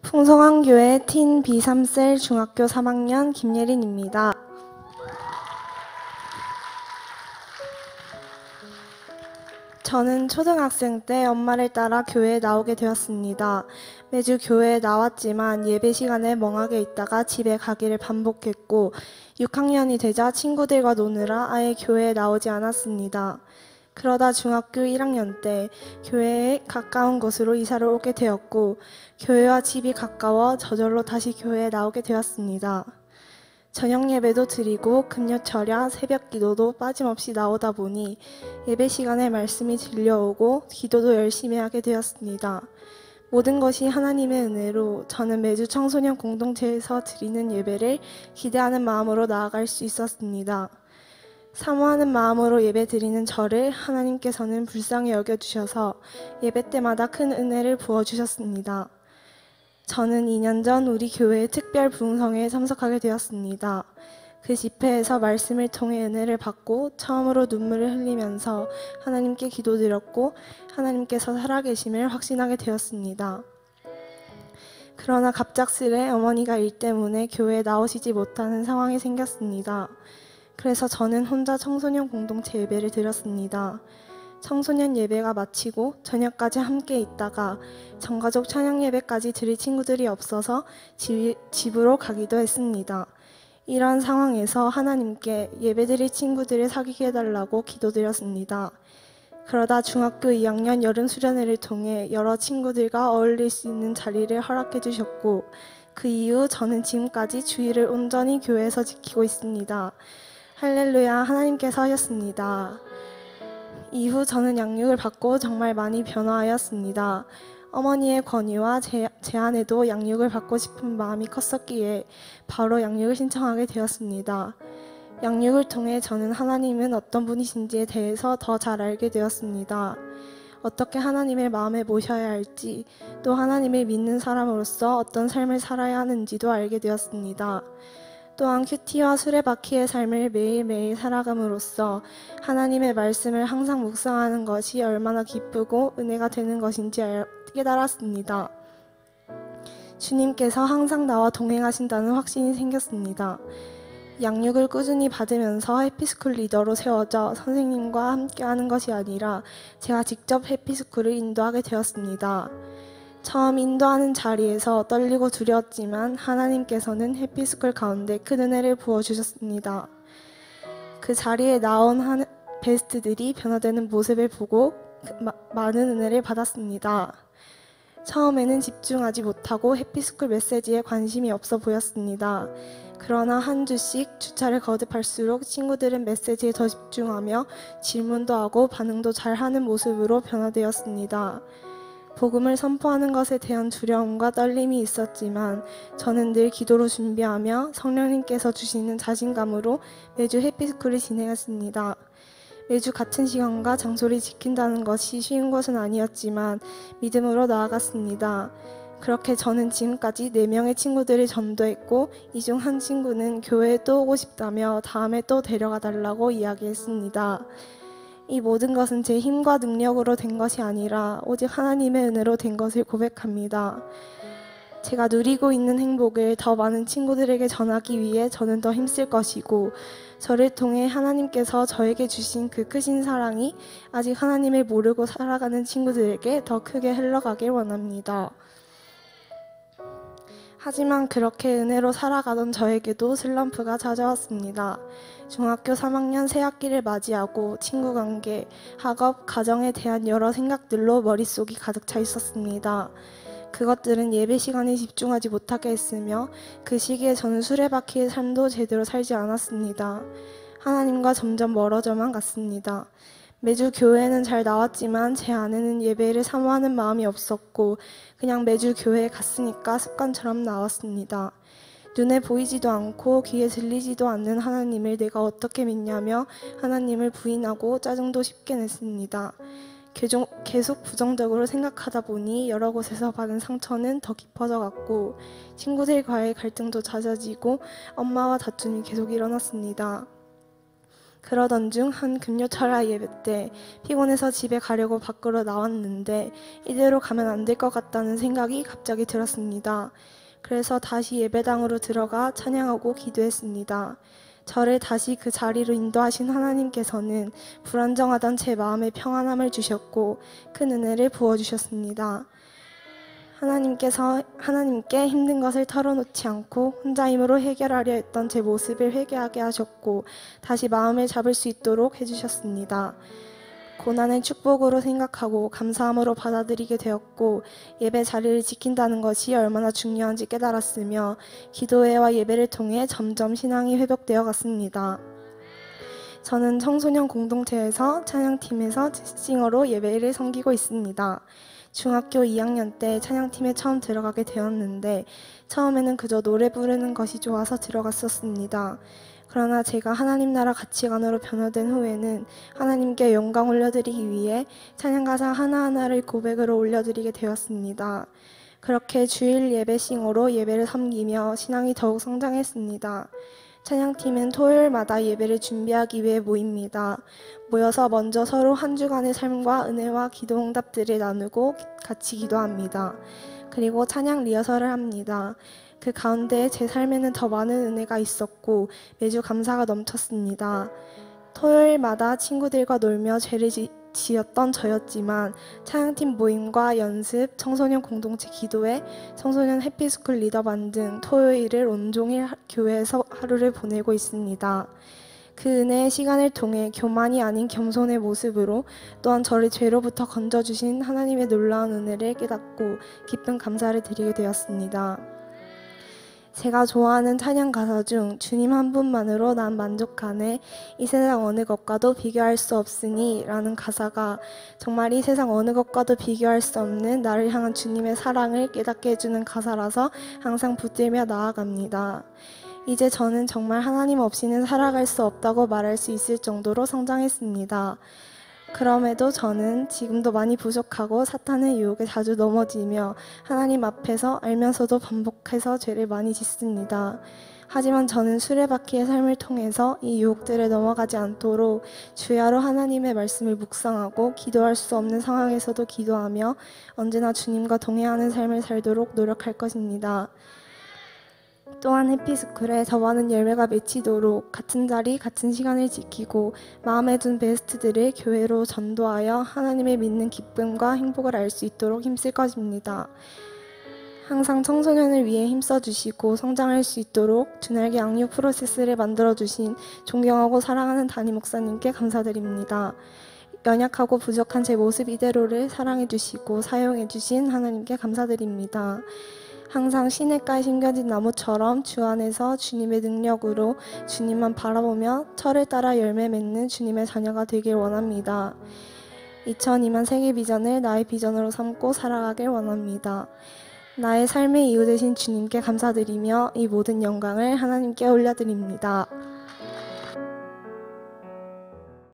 풍성한 교회 틴 B3셀 중학교 3학년 김예린입니다. 저는 초등학생 때 엄마를 따라 교회에 나오게 되었습니다. 매주 교회에 나왔지만 예배 시간에 멍하게 있다가 집에 가기를 반복했고 6학년이 되자 친구들과 노느라 아예 교회에 나오지 않았습니다. 그러다 중학교 1학년 때 교회에 가까운 곳으로 이사를 오게 되었고 교회와 집이 가까워 저절로 다시 교회에 나오게 되었습니다. 저녁 예배도 드리고 금요 철야 새벽 기도도 빠짐없이 나오다 보니 예배 시간에 말씀이 들려오고 기도도 열심히 하게 되었습니다. 모든 것이 하나님의 은혜로 저는 매주 청소년 공동체에서 드리는 예배를 기대하는 마음으로 나아갈 수 있었습니다. 사모하는 마음으로 예배 드리는 저를 하나님께서는 불쌍히 여겨주셔서 예배 때마다 큰 은혜를 부어주셨습니다. 저는 2년 전 우리 교회의 특별 부흥성회에 참석하게 되었습니다. 그 집회에서 말씀을 통해 은혜를 받고 처음으로 눈물을 흘리면서 하나님께 기도드렸고 하나님께서 살아계심을 확신하게 되었습니다. 그러나 갑작스레 어머니가 일 때문에 교회에 나오시지 못하는 상황이 생겼습니다. 그래서 저는 혼자 청소년 공동체 예배를 드렸습니다. 청소년 예배가 마치고 저녁까지 함께 있다가 전가족 찬양 예배까지 드릴 친구들이 없어서 집으로 가기도 했습니다. 이런 상황에서 하나님께 예배 드릴 친구들을 사귀게 해달라고 기도드렸습니다. 그러다 중학교 2학년 여름 수련회를 통해 여러 친구들과 어울릴 수 있는 자리를 허락해 주셨고 그 이후 저는 지금까지 주일을 온전히 교회에서 지키고 있습니다. 할렐루야, 하나님께서 하셨습니다. 이후 저는 양육을 받고 정말 많이 변화하였습니다. 어머니의 권유와 제안에도 양육을 받고 싶은 마음이 컸었기에 바로 양육을 신청하게 되었습니다. 양육을 통해 저는 하나님은 어떤 분이신지에 대해서 더 잘 알게 되었습니다. 어떻게 하나님의 마음에 모셔야 할지, 또 하나님을 믿는 사람으로서 어떤 삶을 살아야 하는지도 알게 되었습니다. 또한 큐티와 수레바퀴의 삶을 매일매일 살아감으로써 하나님의 말씀을 항상 묵상하는 것이 얼마나 기쁘고 은혜가 되는 것인지 깨달았습니다. 주님께서 항상 나와 동행하신다는 확신이 생겼습니다. 양육을 꾸준히 받으면서 해피스쿨 리더로 세워져 선생님과 함께하는 것이 아니라 제가 직접 해피스쿨을 인도하게 되었습니다. 처음 인도하는 자리에서 떨리고 두려웠지만 하나님께서는 해피스쿨 가운데 큰 은혜를 부어주셨습니다. 그 자리에 나온 베스트들이 변화되는 모습을 보고 많은 은혜를 받았습니다. 처음에는 집중하지 못하고 해피스쿨 메시지에 관심이 없어 보였습니다. 그러나 한 주씩 주차를 거듭할수록 친구들은 메시지에 더 집중하며 질문도 하고 반응도 잘하는 모습으로 변화되었습니다. 복음을 선포하는 것에 대한 두려움과 떨림이 있었지만 저는 늘 기도로 준비하며 성령님께서 주시는 자신감으로 매주 해피스쿨을 진행했습니다. 매주 같은 시간과 장소를 지킨다는 것이 쉬운 것은 아니었지만 믿음으로 나아갔습니다. 그렇게 저는 지금까지 4명의 친구들을 전도했고 이 중 한 친구는 교회에 또 오고 싶다며 다음에 또 데려가 달라고 이야기했습니다. 이 모든 것은 제 힘과 능력으로 된 것이 아니라 오직 하나님의 은혜로 된 것을 고백합니다. 제가 누리고 있는 행복을 더 많은 친구들에게 전하기 위해 저는 더 힘쓸 것이고 저를 통해 하나님께서 저에게 주신 그 크신 사랑이 아직 하나님을 모르고 살아가는 친구들에게 더 크게 흘러가길 원합니다. 하지만 그렇게 은혜로 살아가던 저에게도 슬럼프가 찾아왔습니다. 중학교 3학년 새 학기를 맞이하고 친구 관계, 학업, 가정에 대한 여러 생각들로 머릿속이 가득 차 있었습니다. 그것들은 예배 시간에 집중하지 못하게 했으며 그 시기에 저는 수레바퀴의 삶도 제대로 살지 않았습니다. 하나님과 점점 멀어져만 갔습니다. 매주 교회는 잘 나왔지만 제 안에는 예배를 사모하는 마음이 없었고 그냥 매주 교회에 갔으니까 습관처럼 나왔습니다. 눈에 보이지도 않고 귀에 들리지도 않는 하나님을 내가 어떻게 믿냐며 하나님을 부인하고 짜증도 쉽게 냈습니다. 계속 부정적으로 생각하다 보니 여러 곳에서 받은 상처는 더 깊어져 갔고 친구들과의 갈등도 잦아지고 엄마와 다툼이 계속 일어났습니다. 그러던 중 한 금요철야 예배 때 피곤해서 집에 가려고 밖으로 나왔는데 이대로 가면 안 될 것 같다는 생각이 갑자기 들었습니다. 그래서 다시 예배당으로 들어가 찬양하고 기도했습니다. 저를 다시 그 자리로 인도하신 하나님께서는 불안정하던 제 마음에 평안함을 주셨고 큰 은혜를 부어주셨습니다. 하나님께 힘든 것을 털어놓지 않고 혼자 힘으로 해결하려 했던 제 모습을 회개하게 하셨고 다시 마음을 잡을 수 있도록 해주셨습니다. 고난을 축복으로 생각하고 감사함으로 받아들이게 되었고 예배 자리를 지킨다는 것이 얼마나 중요한지 깨달았으며 기도회와 예배를 통해 점점 신앙이 회복되어 갔습니다. 저는 청소년 공동체에서 찬양팀에서 싱어로 예배를 섬기고 있습니다. 중학교 2학년 때 찬양팀에 처음 들어가게 되었는데 처음에는 그저 노래 부르는 것이 좋아서 들어갔었습니다. 그러나 제가 하나님 나라 가치관으로 변화된 후에는 하나님께 영광 올려드리기 위해 찬양가사 하나하나를 고백으로 올려드리게 되었습니다. 그렇게 주일 예배 싱어로 예배를 섬기며 신앙이 더욱 성장했습니다. 찬양팀은 토요일마다 예배를 준비하기 위해 모입니다. 모여서 먼저 서로 한 주간의 삶과 은혜와 기도 응답들을 나누고 같이 기도합니다. 그리고 찬양 리허설을 합니다. 그 가운데 제 삶에는 더 많은 은혜가 있었고 매주 감사가 넘쳤습니다. 토요일마다 친구들과 놀며 죄를 지었던 저였지만 찬양팀 모임과 연습, 청소년 공동체 기도회, 청소년 해피스쿨 리더반 등 토요일을 온종일 교회에서 하루를 보내고 있습니다. 그 은혜의 시간을 통해 교만이 아닌 겸손의 모습으로 또한 저를 죄로부터 건져주신 하나님의 놀라운 은혜를 깨닫고 기쁜 감사를 드리게 되었습니다. 제가 좋아하는 찬양 가사 중 주님 한 분만으로 난 만족하네, 이 세상 어느 것과도 비교할 수 없으니 라는 가사가 정말 이 세상 어느 것과도 비교할 수 없는 나를 향한 주님의 사랑을 깨닫게 해주는 가사라서 항상 붙들며 나아갑니다. 이제 저는 정말 하나님 없이는 살아갈 수 없다고 말할 수 있을 정도로 성장했습니다. 그럼에도 저는 지금도 많이 부족하고 사탄의 유혹에 자주 넘어지며 하나님 앞에서 알면서도 반복해서 죄를 많이 짓습니다. 하지만 저는 수레바퀴의 삶을 통해서 이 유혹들에 넘어가지 않도록 주야로 하나님의 말씀을 묵상하고 기도할 수 없는 상황에서도 기도하며 언제나 주님과 동행하는 삶을 살도록 노력할 것입니다. 또한 해피스쿨에 저와는 열매가 맺히도록 같은 자리, 같은 시간을 지키고 마음에 둔 베스트들을 교회로 전도하여 하나님을 믿는 기쁨과 행복을 알 수 있도록 힘쓸 것입니다. 항상 청소년을 위해 힘써주시고 성장할 수 있도록 주날개 양육 프로세스를 만들어주신 존경하고 사랑하는 담임 목사님께 감사드립니다. 연약하고 부족한 제 모습 이대로를 사랑해주시고 사용해주신 하나님께 감사드립니다. 항상 시냇가에 심겨진 나무처럼 주 안에서 주님의 능력으로 주님만 바라보며 철을 따라 열매 맺는 주님의 자녀가 되길 원합니다. 2002만 세계 비전을 나의 비전으로 삼고 살아가길 원합니다. 나의 삶의 이유 되신 주님께 감사드리며 이 모든 영광을 하나님께 올려드립니다.